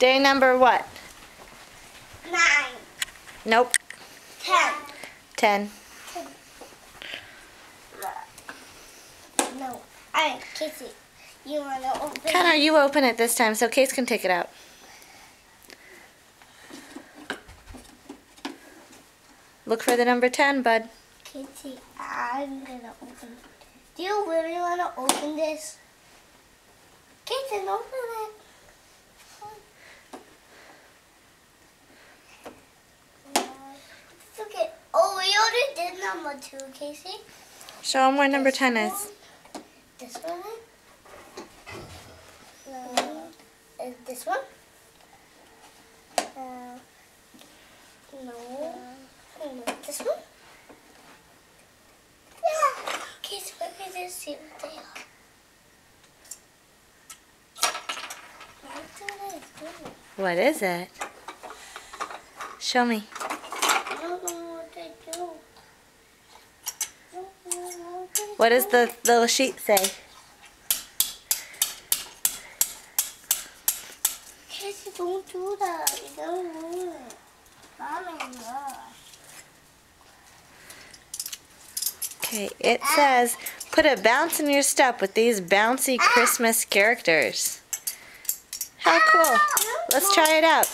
Day number what? 9. Nope. 10. 10. No. Alright, Casey. You want to open it? Connor, you open it this time so Case can take it out. Look for the number 10, bud. Casey, I'm going to open it. Do you really want to open this? Casey, open it. It's okay. Oh, we already did number 2, Casey. Show them where number 10 is. This one? Is this one? No. This one? Yeah. Okay, so let me just see what they are. What is it? Show me. I don't know what they do. What does the little sheet say? Casey, don't do that. You don't do it. Mommy, no. Okay, it says, put a bounce in your step with these bouncy Christmas characters. How cool. Let's try it out.